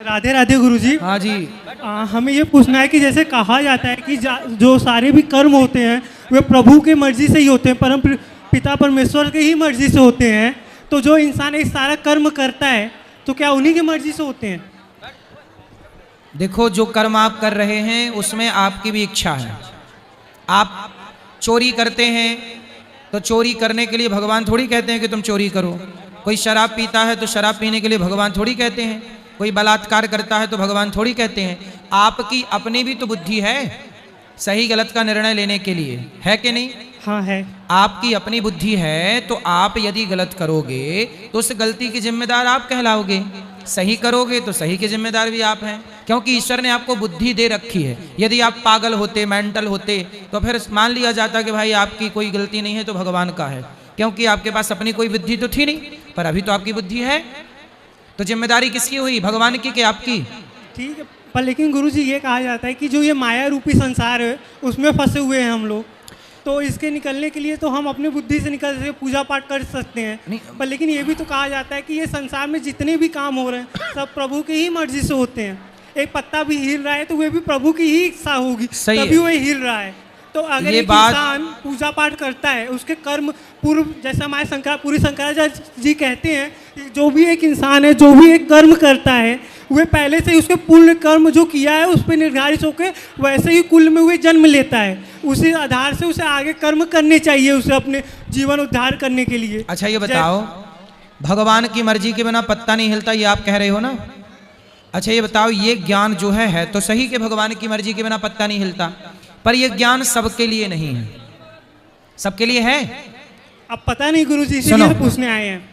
राधे राधे गुरुजी। हाँ जी। हमें ये पूछना है कि जैसे कहा जाता है कि जो सारे भी कर्म होते हैं वे प्रभु की मर्जी से ही होते हैं, परम पिता परमेश्वर की ही मर्जी से होते हैं। तो जो इंसान एक सारा कर्म करता है तो क्या उन्हीं की मर्जी से होते हैं? देखो, जो कर्म आप कर रहे हैं उसमें आपकी भी इच्छा है। आप चोरी करते हैं तो चोरी करने के लिए भगवान थोड़ी कहते हैं कि तुम चोरी करो। कोई शराब पीता है तो शराब पीने के लिए भगवान थोड़ी कहते हैं। कोई बलात्कार करता है तो भगवान थोड़ी कहते हैं। आपकी अपनी भी तो बुद्धि है सही गलत का निर्णय लेने के लिए, है कि नहीं? हाँ है। आपकी अपनी बुद्धि है तो आप यदि गलत करोगे तो उस गलती की जिम्मेदार आप कहलाओगे, सही करोगे तो सही के जिम्मेदार भी आप हैं, क्योंकि ईश्वर ने आपको बुद्धि दे रखी है। यदि आप पागल होते, मेंटल होते, तो फिर मान लिया जाता कि भाई आपकी कोई गलती नहीं है तो भगवान का है, क्योंकि आपके पास अपनी कोई बुद्धि तो थी नहीं। पर अभी तो आपकी बुद्धि है, तो जिम्मेदारी किसकी हुई, भगवान की कि आपकी? ठीक है, पर लेकिन गुरुजी ये कहा जाता है कि जो ये माया रूपी संसार है उसमें फंसे हुए हैं हम लोग, तो इसके निकलने के लिए तो हम अपनी बुद्धि से निकल सकते, पूजा पाठ कर सकते हैं। पर लेकिन ये भी तो कहा जाता है कि ये संसार में जितने भी काम हो रहे हैं सब प्रभु की ही मर्जी से होते हैं। एक पत्ता भी हिल रहा है तो वे भी प्रभु की ही इच्छा होगी तभी वो हिल रहा है। तो अगर एक इंसान पूजा पाठ करता है उसके कर्म पूर्व, जैसे हमारे पूरी शंकराचार्य जी कहते हैं, जो भी एक इंसान है जो भी एक कर्म करता है वे पहले से उसके पूर्ण कर्म जो किया है उस पर निर्धारित होकर वैसे ही कुल में हुए जन्म लेता है। उसी आधार से उसे आगे कर्म करने चाहिए उसे अपने जीवन उद्धार करने के लिए। अच्छा ये बताओ, भगवान की मर्जी के बिना पत्ता नहीं हिलता, ये आप कह रहे हो ना? अच्छा ये बताओ, ये ज्ञान जो है तो सही कि भगवान की मर्जी के बिना पत्ता नहीं हिलता, पर यह ज्ञान सबके लिए नहीं है। सबके लिए है? अब पता नहीं गुरुजी, इसीलिए पूछने आए हैं।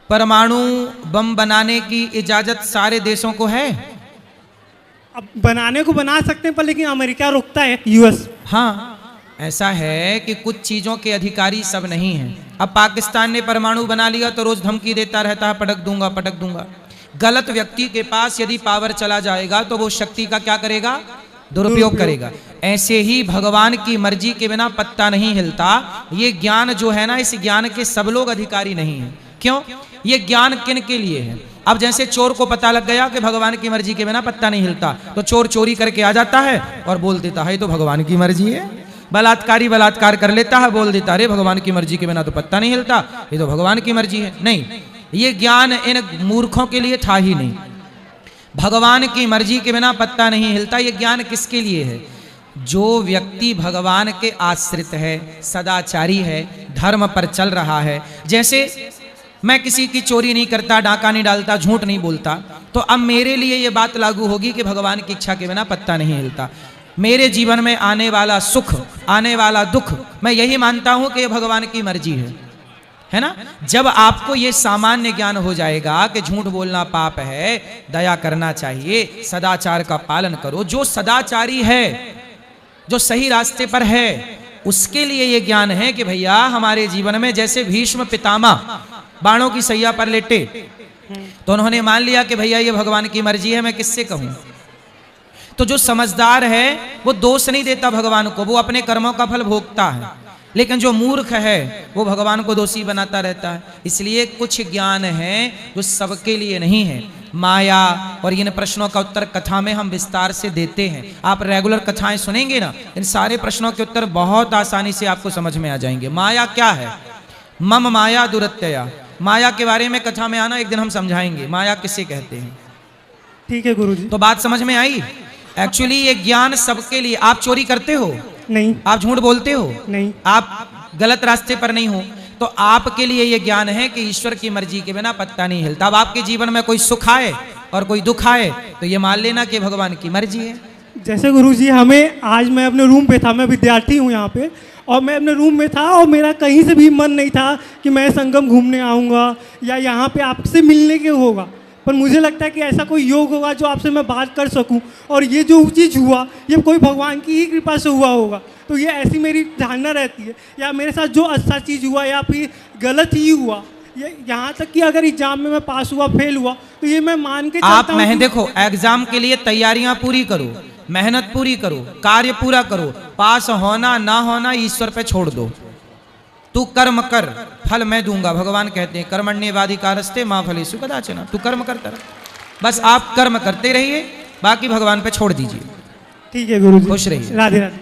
परमाणु बम बनाने की इजाजत सारे देशों को है। अब बनाने को बना सकते हैं, पर लेकिन अमेरिका रोकता है, यूएस। हाँ, ऐसा है कि कुछ चीजों के अधिकारी सब नहीं हैं। अब पाकिस्तान ने परमाणु बना लिया तो रोज धमकी देता रहता है, पटक दूंगा पटक दूंगा। गलत व्यक्ति के पास यदि पावर चला जाएगा तो वो शक्ति का क्या करेगा, दुरुपयोग करेगा। ऐसे ही भगवान की मर्जी के बिना पत्ता नहीं हिलता। ये ज्ञान जो है ना, इस ज्ञान के सब लोग अधिकारी नहीं हैं। क्यों? ये ज्ञान किन के लिए है? अब जैसे चोर को पता लग गया कि भगवान की मर्जी के बिना पत्ता नहीं हिलता, तो चोर चोरी करके आ जाता है और बोल देता है तो भगवान की मर्जी है। बलात्कारी बलात्कार कर लेता है, बोल देता है भगवान की मर्जी के बिना तो पत्ता नहीं हिलता, ये तो भगवान की मर्जी है। नहीं, ये ज्ञान इन मूर्खों के लिए था ही नहीं। भगवान की मर्जी के बिना पत्ता नहीं हिलता, ये ज्ञान किसके लिए है? जो व्यक्ति भगवान के आश्रित है, सदाचारी है, धर्म पर चल रहा है। जैसे मैं किसी की चोरी नहीं करता, डाका नहीं डालता, झूठ नहीं बोलता, तो अब मेरे लिए ये बात लागू होगी कि भगवान की इच्छा के बिना पत्ता नहीं हिलता। मेरे जीवन में आने वाला सुख, आने वाला दुख, मैं यही मानता हूं कि ये भगवान की मर्जी है ना? जब आपको ये सामान्य ज्ञान हो जाएगा कि झूठ बोलना पाप है, दया करना चाहिए, सदाचार का पालन करो, जो सदाचारी है, जो सही रास्ते पर है, उसके लिए ये ज्ञान है कि भैया हमारे जीवन में, जैसे भीष्म पितामह बाणों की सैया पर लेटे तो उन्होंने मान लिया कि भैया ये भगवान की मर्जी है, मैं किससे कहूं। तो जो समझदार है वो दोष नहीं देता भगवान को, वो अपने कर्मों का फल भोगता है। लेकिन जो मूर्ख है वो भगवान को दोषी बनाता रहता है। इसलिए कुछ ज्ञान है जो सबके लिए नहीं है। माया और इन प्रश्नों का उत्तर कथा में हम विस्तार से देते हैं। आप रेगुलर कथाएं सुनेंगे ना, इन सारे प्रश्नों के उत्तर बहुत आसानी से आपको समझ में आ जाएंगे। माया क्या है? मम माया दुरत्यया। माया के बारे में कथा में आना, एक दिन हम समझाएंगे माया किसे कहते हैं। ठीक है गुरुजी। तो बात समझ में आई? एक्चुअली ये ज्ञान सबके लिए। आप चोरी करते हो? नहीं। आप झूठ बोलते हो? नहीं। आप गलत रास्ते पर नहीं हो, तो आपके लिए ये ज्ञान है कि ईश्वर की मर्जी के बिना पत्ता नहीं हिलता। अब आपके जीवन में कोई सुख आए और कोई दुख आए तो ये मान लेना कि भगवान की मर्जी है। जैसे गुरुजी, हमें आज मैं अपने रूम पे था, मैं विद्यार्थी हूँ यहाँ पे, और मैं अपने रूम में था और मेरा कहीं से भी मन नहीं था कि मैं संगम घूमने आऊँगा या यहाँ पे आपसे मिलने के होगा। पर मुझे लगता है कि ऐसा कोई योग होगा जो आपसे मैं बात कर सकूं, और ये जो चीज़ हुआ ये कोई भगवान की ही कृपा से हुआ होगा। तो ये ऐसी मेरी धारणा रहती है, या मेरे साथ जो अच्छा चीज़ हुआ या फिर गलत ही हुआ, ये यहाँ तक कि अगर एग्जाम में मैं पास हुआ फेल हुआ तो ये मैं मान के आप देखो, एग्जाम के लिए तैयारियां पूरी करो, मेहनत पूरी करो, कार्य पूरा करो, पास होना ना होना ईश्वर पे छोड़ दो। तू कर्म कर, फल मैं दूंगा। भगवान कहते हैं कर्मण्येवाधिकारस्ते मां फलेषु कदाचन। तू कर्म करता रह। बस आप कर्म करते रहिए, बाकी भगवान पे छोड़ दीजिए। ठीक है गुरुजी, खुश रहिए। राधे राधे।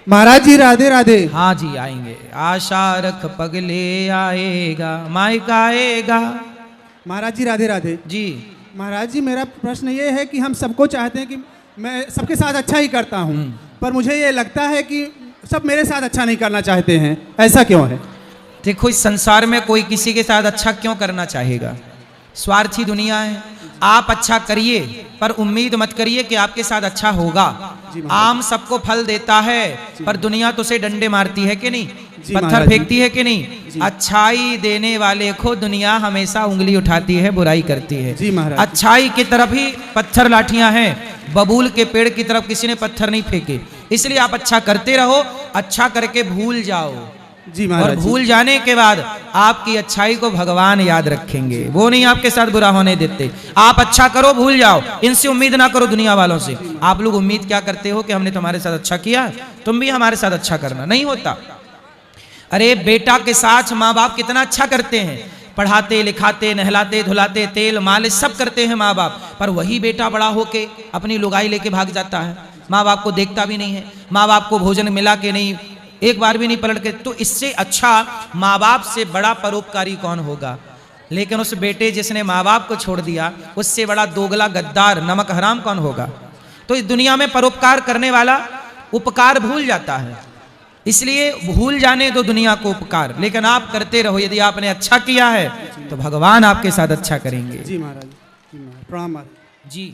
महाराज जी राधे राधे। हाँ जी आएंगे, आशा रख पगले आएगा, मायका आएगा। महाराज जी राधे राधे। जी महाराज जी मेरा प्रश्न ये है कि हम सबको चाहते हैं कि मैं सबके साथ अच्छा ही करता हूँ, पर मुझे ये लगता है कि सब मेरे साथ अच्छा नहीं करना चाहते हैं, ऐसा क्यों है? देखो, इस संसार में कोई किसी के साथ अच्छा क्यों करना चाहेगा? स्वार्थी दुनिया है। आप अच्छा करिए, पर उम्मीद मत करिए कि आपके साथ अच्छा होगा। आम सबको फल देता है, पर दुनिया तो उसे डंडे मारती है कि नहीं, पत्थर फेंकती है कि नहीं। अच्छाई देने वाले को दुनिया हमेशा उंगली उठाती है, बुराई करती है। जी महाराज। अच्छाई की तरफ ही पत्थर लाठियां हैं, बबूल के पेड़ की तरफ किसी ने पत्थर नहीं फेंके। इसलिए आप अच्छा करते रहो, अच्छा करके भूल जाओ। जी और महाराज। भूल जाने के बाद आपकी अच्छाई को भगवान याद रखेंगे, वो नहीं आपके साथ बुरा होने देते। आप अच्छा करो, भूल जाओ, इनसे उम्मीद ना करो दुनिया वालों से। आप लोग उम्मीद क्या करते हो कि हमने तुम्हारे साथ अच्छा किया, तुम भी हमारे साथ अच्छा करना, नहीं होता। अरे बेटा के साथ माँ बाप कितना अच्छा करते हैं, पढ़ाते लिखाते नहलाते धुलाते तेल मालिश सब करते हैं माँ बाप, पर वही बेटा बड़ा होके अपनी लुगाई लेके भाग जाता है, माँ बाप को देखता भी नहीं है, माँ बाप को भोजन मिला के नहीं, एक बार भी नहीं पलट के। तो इससे अच्छा माँ बाप से बड़ा परोपकारी कौन होगा? लेकिन उस बेटे जिसने माँ बाप को छोड़ दिया, उससे बड़ा दोगला गद्दार नमक हराम कौन होगा? तो इस दुनिया में परोपकार करने वाला उपकार भूल जाता है, इसलिए भूल जाने दो दुनिया को उपकार, लेकिन आप करते रहो। यदि आपने अच्छा किया है तो भगवान आपके साथ अच्छा करेंगे। जी महाराज, जी महाराज, प्रणाम महाराज। जी।